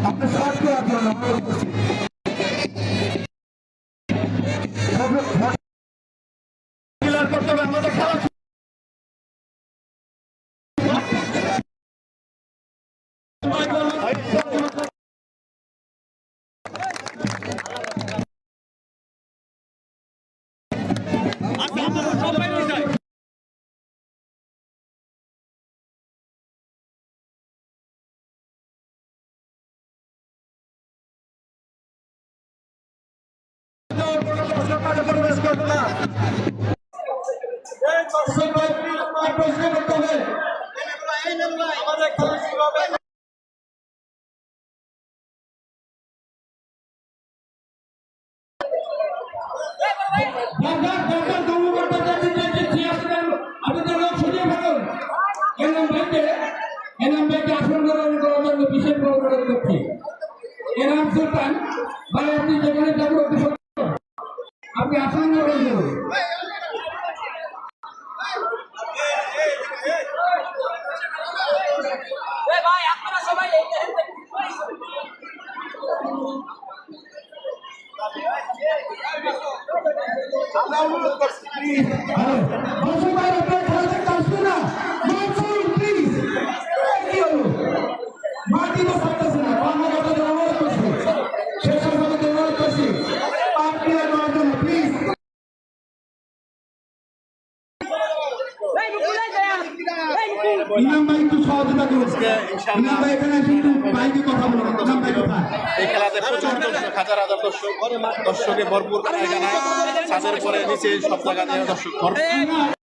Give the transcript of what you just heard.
আপনি সার্চ করার জন্য করতে হবে আমাদের খেলা প্রবেশ করবে না প্রশ্ন করতে হবে আমাদের খেলা শুরু হবে বিশেষ করছি এনাম সুলতান ভাই আপনি যেখানে যাবেন আপনি আসন গ্রহণ করুন ভাই আপনারা সবাই আমরা অনুরোধ করছি প্লিজ ইমাম ভাই একটু সহযোগিতা করুন ইমাম ভাই এখানে একটু বাইকে কথা বলুন ইমাম ভাই কোথায় এই খেলাতে প্রচুর দর্শক হাজার হাজার দর্শকে ভরপুর জায়গায় ছাদের পরে নিচে সব জায়গাতে দর্শক ভরপুর